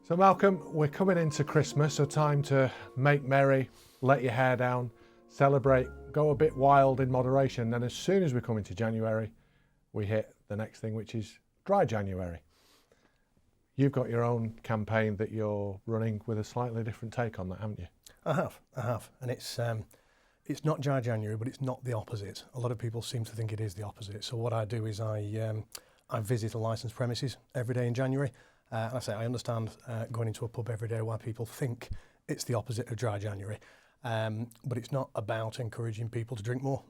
So Malcolm, we're coming into Christmas, so time to make merry, let your hair down, celebrate, go a bit wild in moderation. And as soon as we come into January, we hit the next thing, which is dry January. You've got your own campaign that you're running with a slightly different take on that, haven't you? I have, and it's not dry January, but it's not the opposite. A lot of people seem to think it is the opposite. So what I do is I visit a licensed premises every day in January. And I say I understand going into a pub every day why people think it's the opposite of dry January, but it's not about encouraging people to drink more.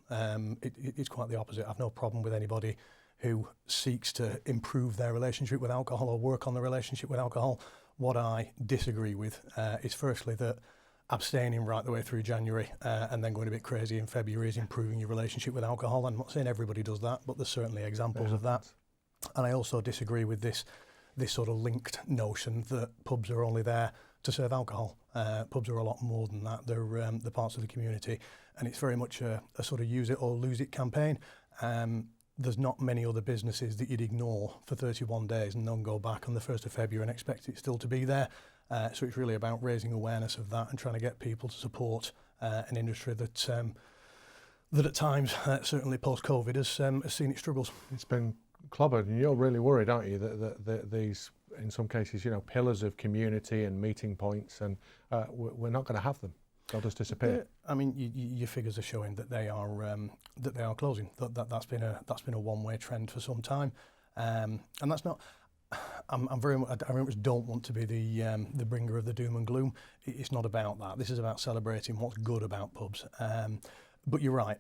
It's quite the opposite. I've no problem with anybody who seeks to improve their relationship with alcohol or work on the relationship with alcohol. What I disagree with is firstly that abstaining right the way through January and then going a bit crazy in February is improving your relationship with alcohol. I'm not saying everybody does that, but there's certainly examples of that. And I also disagree with this sort of linked notion that pubs are only there to serve alcohol. Pubs are a lot more than that. They're parts of the community, and it's very much a sort of use it or lose it campaign. There's not many other businesses that you'd ignore for 31 days and then go back on the 1st of February and expect it still to be there. So it's really about raising awareness of that and trying to get people to support an industry that at times, certainly post-COVID, has seen its struggles. It's been clobbered, and you're really worried, aren't you, that these, in some cases, pillars of community and meeting points, and we're not going to have them. They'll just disappear. Yeah, I mean, your figures are showing that they are closing. That's been a one-way trend for some time, and that's not. I very much don't want to be the bringer of the doom and gloom. It's not about that. This is about celebrating what's good about pubs. But you're right.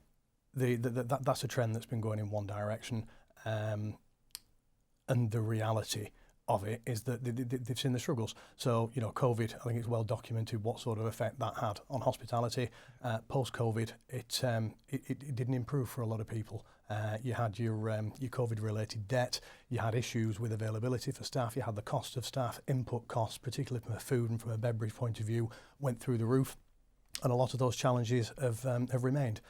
That's a trend that's been going in one direction. And the reality of it is that they've seen the struggles. So, COVID, I think it's well documented what sort of effect that had on hospitality. Post-COVID, it didn't improve for a lot of people. You had your COVID-related debt. You had issues with availability for staff. You had the cost of staff, input costs, particularly from a food and from a beverage point of view, went through the roof. And a lot of those challenges have remained.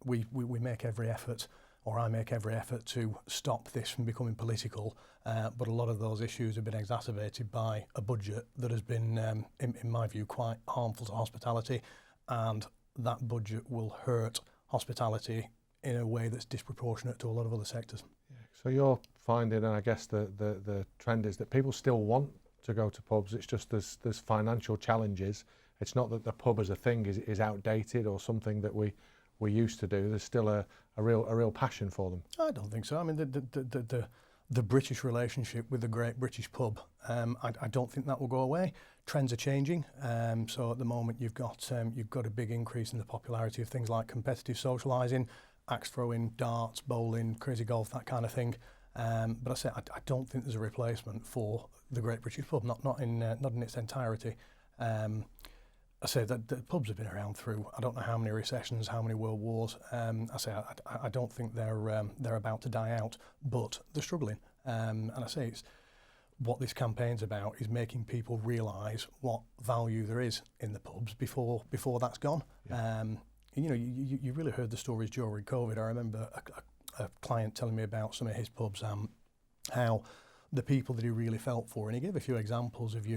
We make every effort, or I make every effort to stop this from becoming political, but a lot of those issues have been exacerbated by a budget that has been, in my view, quite harmful to hospitality, and that budget will hurt hospitality in a way that's disproportionate to a lot of other sectors. Yeah. So you're finding, and I guess the trend is that people still want to go to pubs, it's just there's financial challenges. It's not that the pub as a thing is outdated or something that we used to do. There's still a real passion for them. I don't think so. I mean, the British relationship with the great British pub, I don't think that will go away. Trends are changing. So at the moment, you've got a big increase in the popularity of things like competitive socialising, axe throwing, darts, bowling, crazy golf, that kind of thing. But I say I don't think there's a replacement for the great British pub, not in its entirety. I say that the pubs have been around through I don't know how many recessions, how many world wars. I don't think they're about to die out, but they're struggling. And I say it's what this campaign's about is making people realise what value there is in the pubs before that's gone. Yeah. You really heard the stories during COVID. I remember a client telling me about some of his pubs, how the people that he really felt for, and he gave a few examples of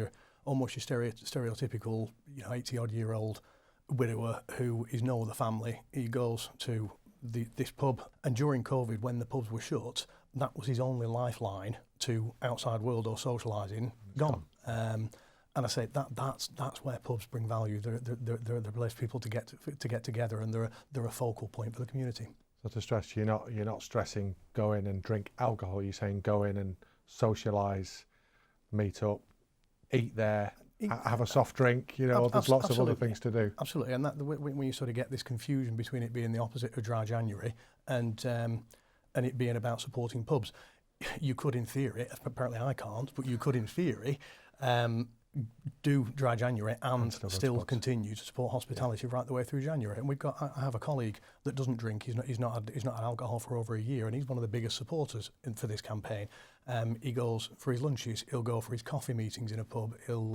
almost your stereotypical 80-odd-year-old widower who is no other family. He goes to this pub, and during COVID, when the pubs were shut, that was his only lifeline to outside world or socialising, gone. And I say that's where pubs bring value. They're a place for people to get together, and they're a focal point for the community. So to stress, you're not stressing go in and drink alcohol. You're saying go in and socialise, meet up, eat there, have a soft drink, there's lots of other things to do. Absolutely, and when you sort of get this confusion between it being the opposite of dry January and it being about supporting pubs, you could in theory, apparently I can't, but you could in theory do dry January and still continue to support hospitality right the way through January. And I have a colleague that doesn't drink. He's not had alcohol for over a year, and he's one of the biggest supporters for this campaign. He goes for his lunches. He'll go for his coffee meetings in a pub. He'll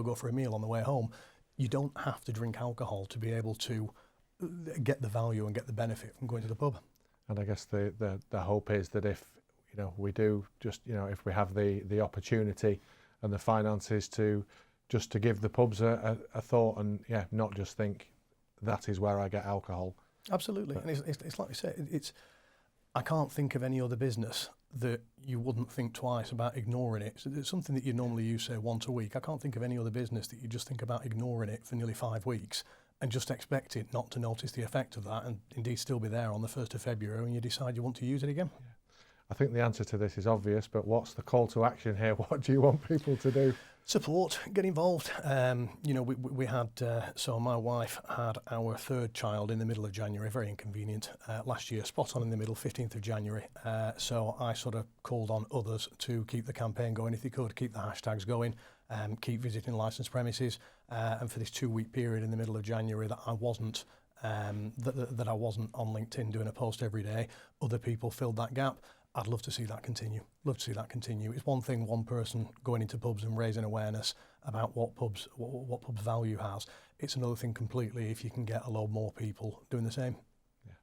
go for a meal on the way home. You don't have to drink alcohol to be able to get the value and get the benefit from going to the pub. And I guess the hope is that if we do just if we have the opportunity and the finances to just to give the pubs a thought, and yeah, not just think that is where I get alcohol. Absolutely, and it's like you say, I can't think of any other business that you wouldn't think twice about ignoring it. So it's something that you normally use, say, once a week. I can't think of any other business that you just think about ignoring it for nearly 5 weeks and just expect it not to notice the effect of that, and indeed still be there on the 1st of February when you decide you want to use it again. Yeah. I think the answer to this is obvious, but what's the call to action here? What do you want people to do? Support, get involved. You know, we had, so my wife had our 3rd child in the middle of January, very inconvenient, last year, spot on in the middle, 15th of January. So I sort of called on others to keep the campaign going if they could, keep the hashtags going, keep visiting licensed premises. And for this 2-week period in the middle of January that I wasn't, that I wasn't on LinkedIn doing a post every day, other people filled that gap. I'd love to see that continue. Love to see that continue. It's one thing, one person going into pubs and raising awareness about what pubs value has. It's another thing completely if you can get a load more people doing the same. Yeah,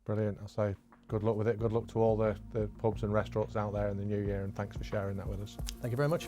brilliant. I'll say good luck with it. Good luck to all the pubs and restaurants out there in the new year, and thanks for sharing that with us. Thank you very much.